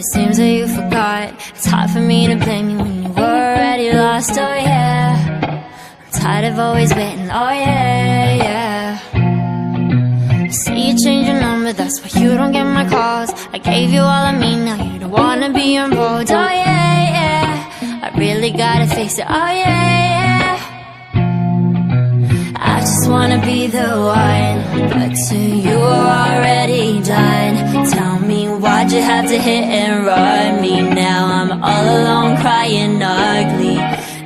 it seems that you forgot. It's hard for me to blame you when you were already lost, oh yeah. I'm tired of always waiting, oh yeah, yeah. I see you change your number, that's why you don't get my calls. I gave you all of me, now you don't wanna be involved, oh yeah, yeah. I really gotta face it, oh yeah, yeah. I just wanna be the one, but to you are already done. Tell me why'd you have to hit and run me? Now I'm all alone crying ugly.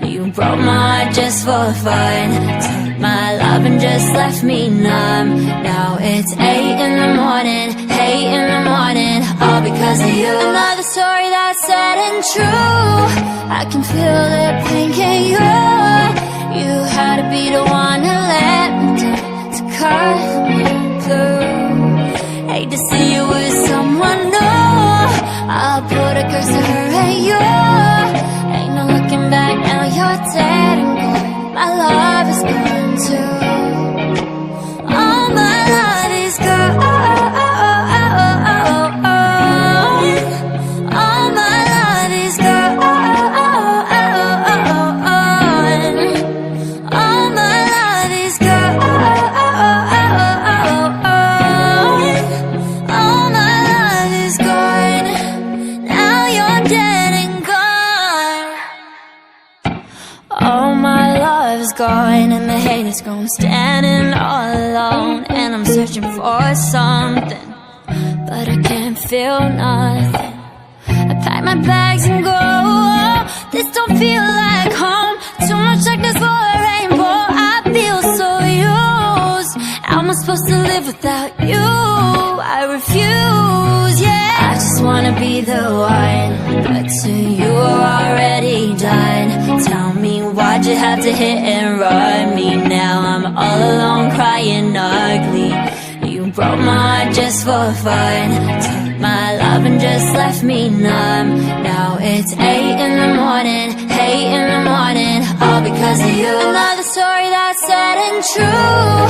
You broke my heart just for fun, took my love and just left me numb. Now it's 8 in the morning, 8 in the morning, all because of you. Another story that's sad and true. I can feel the pain, can you? You had to be the one to let me down, to cut me through. Hate to see you with someone new. I'll put a curse to her and you. Ain't no looking back, now you're dead and gone. My love is gone too. All my love is gone. All my love is gone. All my love is gone. All my love is gone. Now you're dead and gone. All my love is gone, and the hate is gone. Standing all alone, and I'm searching for something, but I can't feel nothing. I pack my bags and go. This don't feel like home. Too much darkness for a rainbow. I feel so used. How am I supposed to live without you? I refuse, yeah. I just wanna be the one, but to you are already done. Tell me why'd you have to hit and run me? Now I'm all alone crying ugly. You broke my heart just for fun, took my love and just left me numb. Now it's 8 in the morning, 8 in the morning, all because of you. Another story that's sad and true.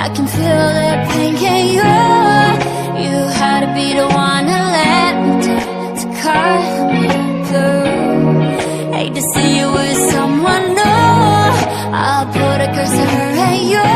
I can feel the pain, can you? You had to be the one to let me down, to cut me through. Hate to see you with someone new. I'll put a curse to her and you.